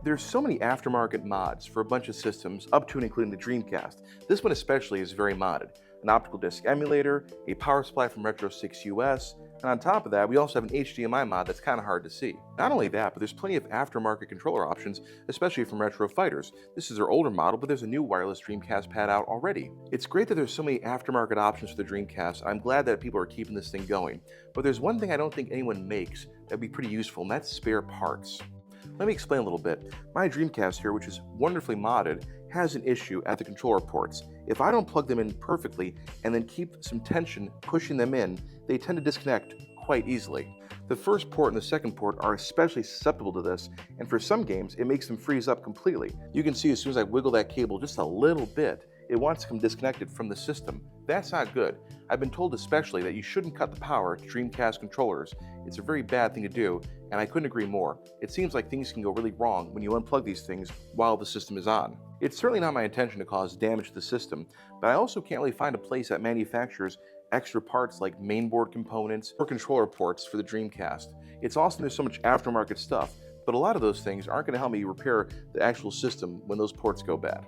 There's so many aftermarket mods for a bunch of systems, up to and including the Dreamcast. This one especially is very modded. An optical disc emulator, a power supply from Retro 6 US, and on top of that, we also have an HDMI mod that's kind of hard to see. Not only that, but there's plenty of aftermarket controller options, especially from Retro Fighters. This is their older model, but there's a new wireless Dreamcast pad out already. It's great that there's so many aftermarket options for the Dreamcast. I'm glad that people are keeping this thing going. But there's one thing I don't think anyone makes that'd be pretty useful, and that's spare parts. Let me explain a little bit. My Dreamcast here, which is wonderfully modded, has an issue at the controller ports. If I don't plug them in perfectly and then keep some tension pushing them in, they tend to disconnect quite easily. The first port and the second port are especially susceptible to this, and for some games, it makes them freeze up completely. You can see as soon as I wiggle that cable just a little bit, it wants to come disconnected from the system. That's not good. I've been told especially that you shouldn't cut the power to Dreamcast controllers. It's a very bad thing to do, and I couldn't agree more. It seems like things can go really wrong when you unplug these things while the system is on. It's certainly not my intention to cause damage to the system, but I also can't really find a place that manufactures extra parts like mainboard components or controller ports for the Dreamcast. It's awesome there's so much aftermarket stuff, but a lot of those things aren't going to help me repair the actual system when those ports go bad.